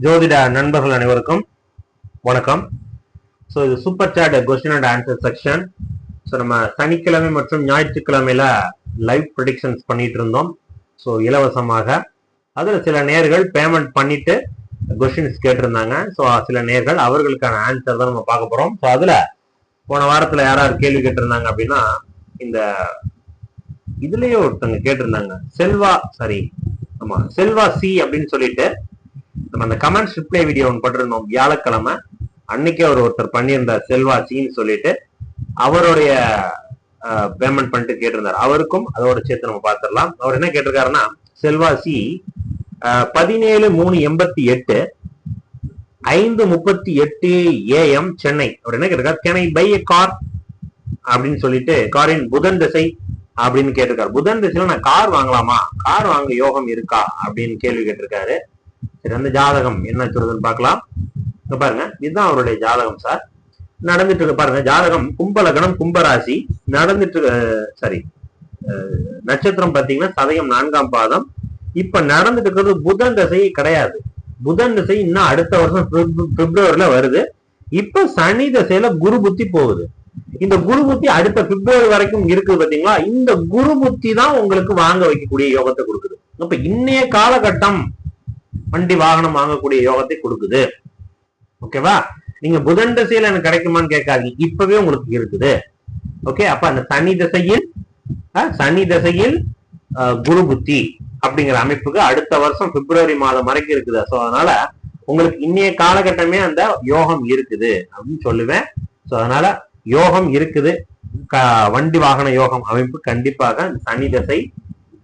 ஜோதிட நண்பர்கள் அனைவருக்கும் வணக்கம். ஸோ இது super chat question and answer section. So நம்ம சனிக்கிழமை மற்றும் ஞாயிற்றுக்கிழமையில லைவ் ப்ரெடிக்ஷன்ஸ் பண்ணிட்டு இருந்தோம். ஸோ இலவசமாக அதில் சில நேர்கள் பேமெண்ட் பண்ணிட்டு கொஸ்டின்ஸ் கேட்டிருந்தாங்க. ஸோ சில நேர்கள் அவர்களுக்கான ஆன்சர் தான் நம்ம பார்க்க போறோம். ஸோ அதுல போன வாரத்துல யாராவது கேள்வி கேட்டிருந்தாங்க அப்படின்னா, இந்த இதுலயே ஒருத்தவங்க கேட்டிருந்தாங்க, செல்வா சி அப்படின்னு சொல்லிட்டு நம்ம அந்த கமெண்ட்ஸ் ரிப்ளை வீடியோ ஒன்று போட்டிருந்தோம் வியாழக்கிழமை அன்னைக்கு. ஒருத்தர் பண்ணியிருந்தார் செல்வாச்சின்னு சொல்லிட்டு, அவருடைய பேமெண்ட் பண்ணிட்டு கேட்டிருந்தார். அவருக்கும் அதோட சேர்த்து நம்ம பார்த்துடலாம். அவர் என்ன கேட்டிருக்காருன்னா, செல்வாசி 17/3/88 5:38 AM சென்னை. அவர் என்ன கேட்டிருக்காரு, can I buy a car அப்படின்னு சொல்லிட்டு, காரின் புதன் திசை அப்படின்னு கேட்டிருக்காரு. புதன் திசையில நான் கார் வாங்கலாமா, கார் வாங்க யோகம் இருக்கா அப்படின்னு கேள்வி கேட்டிருக்காரு. சரி, அந்த ஜாதகம் என்ன சொல்றதுன்னு பார்க்கலாம். பாருங்க, இதுதான் அவருடைய ஜாதகம் சார். நடந்துட்டு இருக்கு பாருங்க. ஜாதகம் கும்பலகணம், கும்பராசி. நடந்துட்டு நட்சத்திரம் பாத்தீங்கன்னா சதயம் 4ஆம் பாதம். இப்ப நடந்துட்டு இருக்கிறது புதன் திசை கிடையாது. புதன் திசை இன்னும் அடுத்த வருஷம் பிப்ரவரியில வருது. இப்ப சனி திசையில குரு புத்தி போகுது. இந்த குரு புத்தி அடுத்த பிப்ரவரி வரைக்கும் இருக்குது பாத்தீங்களா. இந்த குரு புத்தி தான் உங்களுக்கு வாங்க வைக்கக்கூடிய யோகத்தை கொடுக்குது. அப்ப இன்னைய காலகட்டம் வண்டி வாகனம் வாங்கக்கூடிய யோகத்தை கொடுக்குது. ஓகேவா? நீங்க புதன் திசையில எனக்கு கிடைக்குமான்னு கேட்காதீங்க, இப்பவே உங்களுக்கு இருக்குது. ஓகே, அப்ப அந்த சனி திசையில் குரு புத்தி அப்படிங்கிற அமைப்புக்கு அடுத்த வருஷம் பிப்ரவரி மாதம் வரைக்கும் இருக்குது. ஸோ அதனால உங்களுக்கு இன்னைய காலகட்டமே அந்த யோகம் இருக்குது அப்படின்னு சொல்லுவேன். ஸோ அதனால யோகம் இருக்குது. வண்டி வாகன யோகம் அமைப்பு கண்டிப்பாக சனி திசை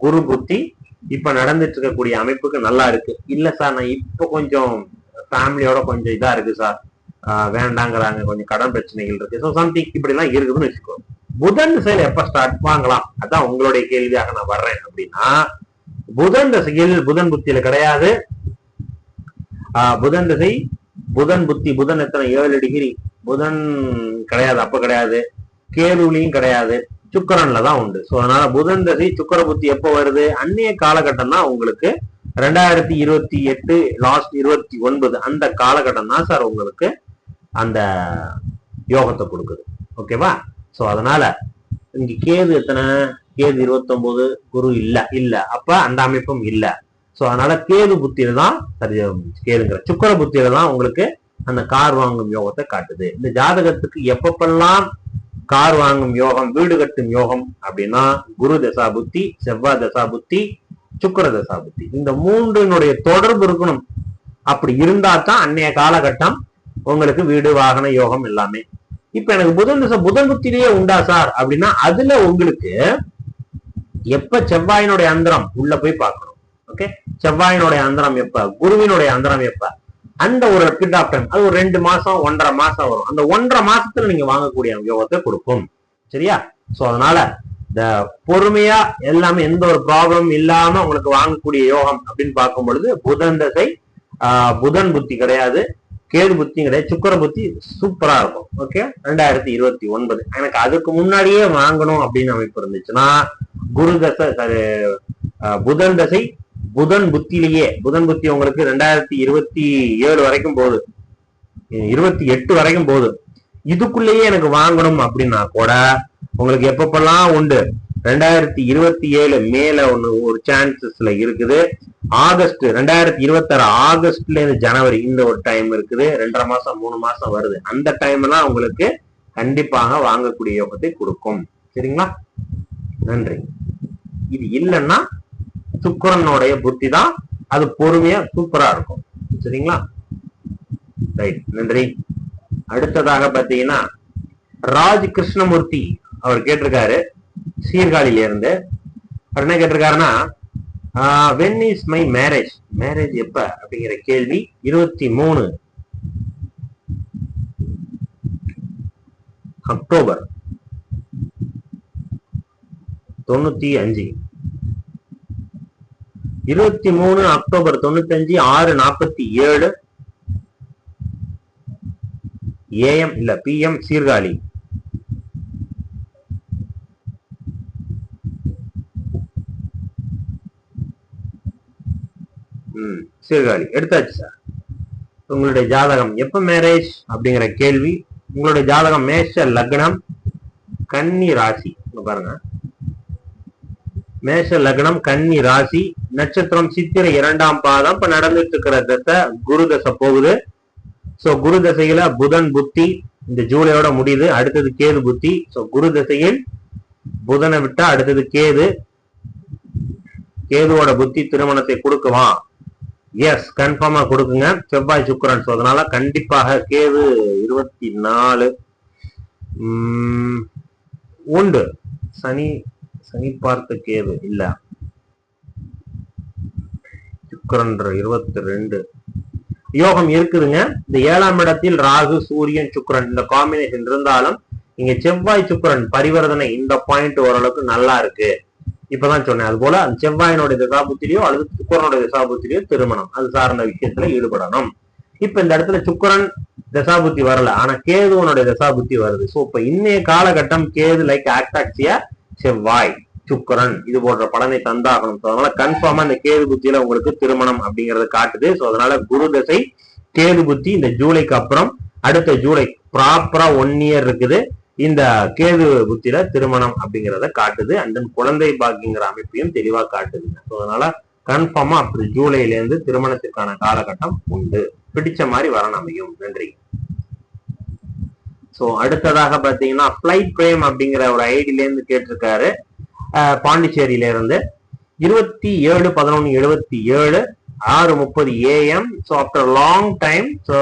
குரு புத்தி இப்ப நடந்துட்டு இருக்கக்கூடிய அமைப்புக்கு நல்லா இருக்கு. இல்ல சார், நான் இப்ப கொஞ்சம் ஃபேமிலியோட கொஞ்சம் இதா இருக்கு சார், வேண்டாங்கிறாங்க, கொஞ்சம் கடன் பிரச்சனைகள் இருக்கு, ஸோ சம்திங் இப்படி எல்லாம் இருக்குதுன்னு வச்சுக்கோ. புதன் திசையில எப்ப ஸ்டார்ட் வாங்கலாம், அதான் உங்களுடைய கேள்வியாக நான் வர்றேன். அப்படின்னா புதன் திசையில் புதன் புத்தியில கிடையாது. புதன் திசை புதன் புத்தி, புதன் எத்தனை 7 டிகிரி புதன் கிடையாது, அப்ப கிடையாது. கேதுலையும் கிடையாது, சுக்கரன்ல தான் உண்டு. ஸோ அதனால புதன் தசை சுக்கர புத்தி எப்போ வருது, அந்நிய காலகட்டம் தான் உங்களுக்கு 2028 லாஸ்ட் 29 அந்த காலகட்டம் தான் சார் உங்களுக்கு அந்த யோகத்தை கொடுக்குது. ஓகேவா? ஸோ அதனால இங்க கேது எத்தனை, கேது 29, குரு இல்ல அப்ப அந்த அமைப்பும் இல்ல. ஸோ அதனால கேது புத்தியில தான் சரி, கேதுங்கிற சுக்கர புத்தியில தான் உங்களுக்கு அந்த கார் வாங்கும் யோகத்தை காட்டுது. இந்த ஜாதகத்துக்கு எப்பப்பெல்லாம் கார் வாங்கும் யோகம், வீடு கட்டும் யோகம் அப்படின்னா குரு தசா புத்தி, செவ்வாய் தசா புத்தி, சுக்கர தசா புத்தி, இந்த மூன்றினுடைய தொடர்பு இருக்கணும். அப்படி இருந்தா தான் அன்னைய காலகட்டம் உங்களுக்கு வீடு வாகன யோகம் எல்லாமே. இப்ப எனக்கு புதன் தசை புதன் புத்திலேயே உண்டா சார் அப்படின்னா, அதுல உங்களுக்கு எப்ப செவ்வாயினுடைய அந்தரம் உள்ள போய் பார்க்கணும். ஓகே, செவ்வாயினுடைய அந்தரம் எப்ப, குருவினுடைய அந்தரம் எப்ப, அந்த ஒரு பீரியட் ஆஃப் டைம், அது ஒரு 2 மாசம் 1.5 மாசம் வரும். அந்த 1.5 மாசத்துல நீங்க வாங்கக்கூடிய யோகத்தை கொடுக்கும். சரியா? சோ அதனால இந்த பொறுமையா எல்லாமே எந்த ஒரு ப்ராப்ளம் இல்லாம உங்களுக்கு வாங்கக்கூடிய யோகம் அப்படின்னு பார்க்கும் பொழுது புதன் தசை, புதன் புத்தி கிடையாது, கேது புத்தி கிடையாது, சுக்கர புத்தி சூப்பரா இருக்கும். ஓகே, 2029 எனக்கு அதுக்கு முன்னாடியே வாங்கணும் அப்படின்னு அமைப்பு இருந்துச்சுன்னா குரு தசை, புதன் தசை புதன் புத்திலேயே, புதன் புத்தி உங்களுக்கு 2027 வரைக்கும் போகுது, 28 வரைக்கும் போகுது. இதுக்குள்ளேயே எனக்கு வாங்கணும் அப்படின்னா கூட உங்களுக்கு எப்பப்பெல்லாம் உண்டு, 2027 மேல ஒரு சான்சஸ்ல இருக்குது. ஆகஸ்ட் 2026 ஆகஸ்ட்ல இருந்து ஜனவரி இந்த ஒரு டைம் இருக்குது, 2.5 மாசம் 3 மாசம் வருது. அந்த டைம் எல்லாம் உங்களுக்கு கண்டிப்பாக வாங்கக்கூடிய யோகத்தை கொடுக்கும். சரிங்களா? நன்றி. இது இல்லைன்னா சுக்கரனுடைய புத்தி தான், அது பொறுமையா சூப்பரா இருக்கும். சரிங்களா? ரைட், நன்றி. அடுத்ததாக பாத்தீங்கன்னா ராஜ் கிருஷ்ணமூர்த்தி அவர் கேட்டிருக்காரு சீர்காழியில இருந்து. அவர் என்ன கேட்டிருக்காருன்னா, when is my marriage, marriage எப்ப அப்படிங்கிற கேள்வி. 23 அக்டோபர் 95, 23 அக்டோபர் 95 6:47 AM இல்ல PM சீர்காழி. சீர்காழி எடுத்தாச்சு சார். உங்களுடைய ஜாதகம் எப்ப மேரேஜ் அப்படிங்கிற கேள்வி. உங்களுடைய ஜாதகம் மேஷ லக்னம் கன்னி ராசி பாருங்க. மேஷ லக்னம் கன்னி ராசி, நட்சத்திரம் சித்திரை 2ஆம் பாதம். இப்ப நடந்துட்டு இருக்கிற தசை குரு தசை போகுது. சோ குரு தசையில புதன் புத்தி இந்த ஜூலையோட முடியுது. அடுத்தது கேது புத்தி. சோ குரு தசையில் புதனை விட்டா அடுத்தது கேது. கேதுவோட புத்தி திருமணத்தை கொடுக்குமா? எஸ், கன்ஃபார்மா கொடுக்குங்க. செவ்வாய் சுக்கிரன். சோ அதனால கண்டிப்பாக கேது 24 உண்டு. சனி பார்த்த கேது இல்ல, சுக்கிரன் 22 யோகம் இருக்குதுங்க. இந்த 7ஆம் இடத்தில் ராகு சூரியன் சுக்கிரன் இந்த காம்பினேஷன் இருந்தாலும் இங்க செவ்வாய் சுக்கிரன் பரிவர்த்தனை இந்த பாயிண்ட் ஓரளவுக்கு நல்லா இருக்கு. இப்பதான் சொன்னேன். அது போல அந்த செவ்வாயினுடைய தசாபுத்திரியோ அல்லது சுக்கிரனுடைய தசாபுத்திரியோ திருமணம் அது சார்ந்த விஷயத்துல ஈடுபடணும். இப்ப இந்த இடத்துல சுக்கிரன் தசாபுத்தி வரல, ஆனா கேதுவனுடைய தசாபுத்தி வருது. சோ இப்ப இன்னைய காலகட்டம் கேது லைக் ஆக்டாக்சியா செவ்வாய் சுக்கிரன் இது போன்ற பலனை தந்தாகணும். அதனால கன்ஃபார்மா இந்த கேது புத்தியில உங்களுக்கு திருமணம் அப்படிங்கறது காட்டுது. சோ அதனால குரு தசை கேது புத்தி இந்த ஜூலைக்கு அப்புறம் அடுத்த ஜூலை ப்ராப்பரா 1 இயர் இருக்குது. இந்த கேது புத்தியில திருமணம் அப்படிங்கிறத காட்டுது. அண்ட் தென் குழந்தை பாக்கிங்கிற அமைப்பையும் தெளிவா காட்டுதுங்க. ஸோ அதனால கன்ஃபார்மா அப்படி ஜூலைல இருந்து திருமணத்திற்கான காலகட்டம் உண்டு. பிடிச்ச மாதிரி வரணும் அமையும். நன்றி. ஸோ அடுத்ததாக பாத்தீங்கன்னா ஃபிளைட் பிரேம் அப்படிங்கிற ஒரு ஐடியில இருந்து கேட்டிருக்காரு. பாண்டிச்சேரியில இருந்து 27/11/77 6:30 AM. So after long time so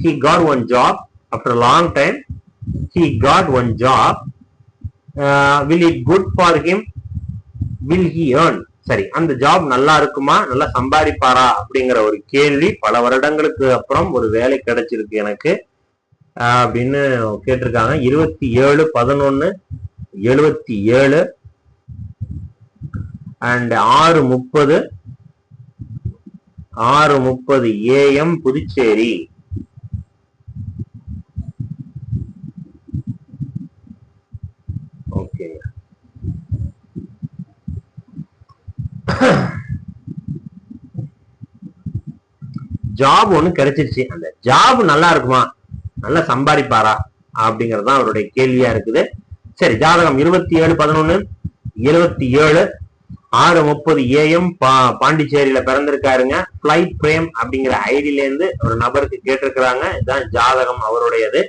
he got one job. After a long time he got one job. Will it good for him? Will he earn? சரி, அந்த ஜாப் நல்லா இருக்குமா, நல்லா சம்பாதிப்பாரா அப்படிங்கிற ஒரு கேள்வி. பல வருடங்களுக்கு அப்புறம் ஒரு வேலை கிடைச்சிருக்கு எனக்கு அப்படின்னு கேட்டிருக்காங்க. 27/11/77 and 6:30 AM Puducherry. Okay, job ஒண்ணு கிடைச்சிருச்சு. அந்த ஜாப் நல்லா இருக்குமா, நல்லா சம்பாதிப்பாரா அப்படிங்கறதுதான் அவருடைய கேள்வியா இருக்குது. சரி, ஜாதகம் 27/11/77 6:30 AM பாண்டிச்சேரியில பிறந்திருக்காருங்க. பிளைட் பிரேம் அப்படிங்கிற ஐடியில இருந்து ஒரு நபருக்கு கேட்டிருக்கிறாங்க. இதுதான் ஜாதகம் அவருடையது.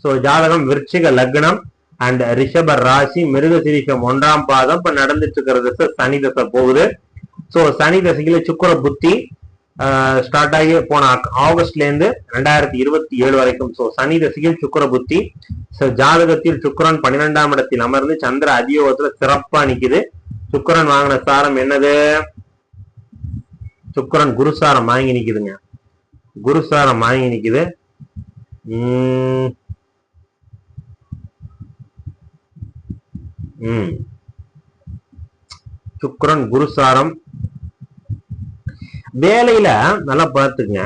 சோ ஜாதகம் விருச்சிக லக்னம் அண்ட் ரிஷப ராசி, மிருகசீரிஷம் 1ஆம் பாதம். இப்ப நடந்துட்டு இருக்கிறது சனி தசை போகுது. சோ சனி தசையில சுக்கிர புத்தி ஸ்டார்ட் ஆகி போன ஆகஸ்ட்ல இருந்து 2027 வரைக்கும். சோ சனி தசையில் சுக்கிர புத்தி. ஜாதகத்தில் சுக்கிரன் 12ஆம் இடத்தில் அமர்ந்து சந்திர அதியோகத்துல சிறப்பா நிக்குது. சுக்கிரன் வாங்கின சாரம் என்னது? சுக்கிரன் குருசாரம் வாங்கி நிக்குதுங்க. குருசாரம் வாங்கி நிக்குது. சுக்கிரன் குருசாரம். வேலையில நல்லா பார்த்துங்க.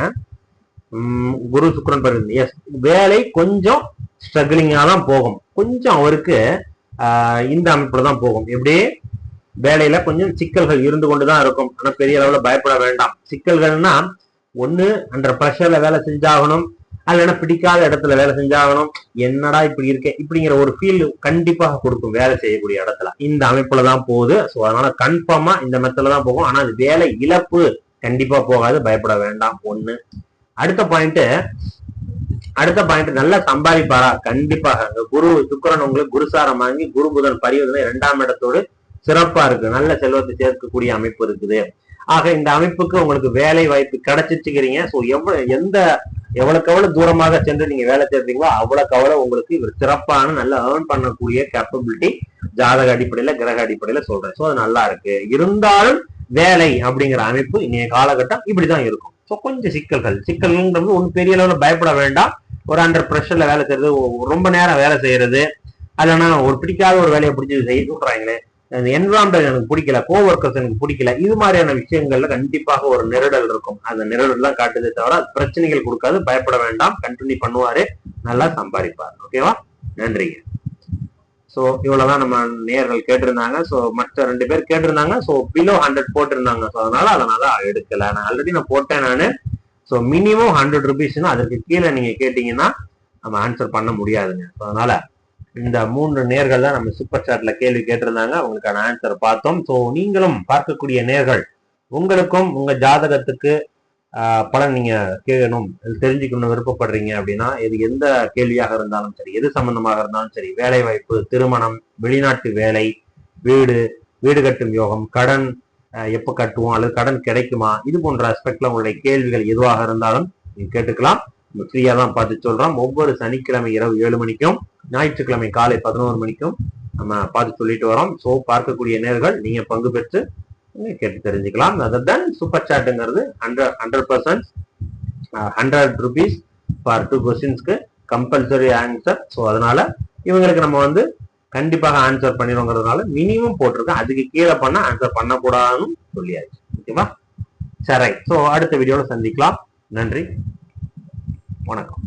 குரு சுக்கிரன் பாருங்க. எஸ், வேலை கொஞ்சம் ஸ்ட்ரகிளிங்கா தான் போகும். கொஞ்சம் அவருக்கு இந்த அமைப்புல தான் போகும். எப்படி வேலையில கொஞ்சம் சிக்கல்கள் இருந்து கொண்டுதான் இருக்கும். ஆனா பெரிய அளவுல பயப்பட வேண்டாம். சிக்கல்கள்னா ஒண்ணு அண்டர் ப்ரெஷர்ல வேலை செஞ்சாகணும், இல்லைன்னா பிடிக்காத இடத்துல வேலை செஞ்சாகணும். என்னடா இப்படி இருக்கேன் இப்படிங்கிற ஒரு ஃபீல் கண்டிப்பாக கொடுக்கும் வேலை செய்யக்கூடிய இடத்துல. இந்த அமைப்புலதான் போகுது. ஸோ அதனால கன்ஃபார்மா இந்த மெத்தட்ல தான் போகும். ஆனா அது வேலை இழப்பு கண்டிப்பா போகாது, பயப்பட வேண்டாம். ஒண்ணு. அடுத்த பாயிண்ட் நல்லா சம்பாதிப்பாரா? கண்டிப்பாக. குரு சுக்கிரன் உங்களுக்கு குருசாரம் வாங்கி குரு புதன் பரிவர்த்தனை 2ஆம் இடத்தோடு சிறப்பா இருக்கு. நல்ல செல்வத்தை சேர்க்கக்கூடிய அமைப்பு இருக்குது. ஆக இந்த அமைப்புக்கு உங்களுக்கு வேலை வாய்ப்பு கிடைச்சிச்சுக்கிறீங்க. ஸோ எவ்வளவுக்கு எவ்வளவு தூரமாக சென்று நீங்க வேலை செய்யறீங்களோ அவ்வளவுக்கு அவ்வளவு உங்களுக்கு இவர் சிறப்பான நல்ல ஏர்ன் பண்ணக்கூடிய கேப்பபிலிட்டி ஜாதக அடிப்படையில கிரக அடிப்படையில சொல்றேன். ஸோ அது நல்லா இருக்கு. இருந்தாலும் வேலை அப்படிங்கிற அமைப்பு இன்றைய காலகட்டம் இப்படிதான் இருக்கும். ஸோ கொஞ்சம் சிக்கல்ன்றது ஒன்றும் பெரிய அளவுல பயப்பட வேண்டாம். ஒரு அண்டர் ப்ரெஷர்ல வேலை செய்யறது, ரொம்ப நேரம் வேலை செய்யறது, இல்லைன்னா ஒரு பிடிக்காத ஒரு வேலையை பிடிச்சி செய்ய சொல்றாங்களே, என்விரான்மெண்ட் எனக்கு பிடிக்கல, கோவொர்க்கர்ஸ் எனக்கு பிடிக்கல, இது மாதிரியான விஷயங்கள்ல கண்டிப்பாக ஒரு நெருடல் இருக்கும். அந்த நெருடல் தான் காட்டுதே தவிர பிரச்சனைகள் கொடுக்காது. பயப்பட வேண்டாம். கண்டினியூ பண்ணுவாரு, நல்லா சம்பாதிப்பார். ஓகேவா? நன்றிங்க. ஸோ இவ்வளவுதான் நம்ம நேயர்கள் கேட்டிருந்தாங்க. ஸோ மற்ற 2 பேர் கேட்டிருந்தாங்க. ஸோ பிலோ 100 போட்டிருந்தாங்க. ஸோ அதனால எடுக்கல. நான் ஆல்ரெடி போட்டேன். நான் ஸோ மினிமம் 100 ருபீஸ்னா அதற்கு கீழே நீங்க கேட்டீங்கன்னா நம்ம ஆன்சர் பண்ண முடியாதுங்க. அதனால இந்த 3 நேர்கள் தான் நம்ம சூப்பர் சாட்ல கேள்வி கேட்டிருந்தாங்க, அவங்களுக்கான ஆன்சர் பார்த்தோம். ஸோ நீங்களும் பார்க்கக்கூடிய நேர்கள் உங்களுக்கும் உங்க ஜாதகத்துக்கு பலன் நீங்க கேட்கணும், தெரிஞ்சுக்கணும் விருப்பப்படுறீங்க அப்படின்னா, இது எந்த கேள்வியாக இருந்தாலும் சரி, எது சம்பந்தமாக இருந்தாலும் சரி, வேலை வாய்ப்பு, திருமணம், வெளிநாட்டு வேலை, வீடு, வீடு கட்டும் யோகம், கடன் எப்ப கட்டுவோம் அல்லது கடன் கிடைக்குமா, இது போன்ற அஸ்பெக்ட்ல உங்களுடைய கேள்விகள் எதுவாக இருந்தாலும் நீங்க கேட்டுக்கலாம். நம்ம ஃப்ரீயா தான் பார்த்து சொல்றோம். ஒவ்வொரு சனிக்கிழமை இரவு 7 மணிக்கும் ஞாயிற்றுக்கிழமை காலை 11 மணிக்கும் நம்ம பார்த்து சொல்லிட்டு வரோம். ஸோ பார்க்கக்கூடிய நேர்கள் நீங்க பங்கு பெற்று கேட்டு தெரிஞ்சுக்கலாம். அதர் தென் சூப்பர் சாட்டுங்கிறது 100% 100 ருபீஸ் ஃபார் 2 கொஸ்டின்ஸ்க்கு கம்பல்சரி ஆன்சர். ஸோ அதனால இவங்களுக்கு நம்ம வந்து கண்டிப்பாக ஆன்சர் பண்ணிடுவோங்கிறதுனால மினிமம் போட்டிருக்கேன், அதுக்கு கீழே பண்ண ஆன்சர் பண்ணக்கூடாதுன்னு சொல்லியாச்சு. ஓகேவா? சரி, ஸோ அடுத்த வீடியோல சந்திக்கலாம். நன்றி, வணக்கம்.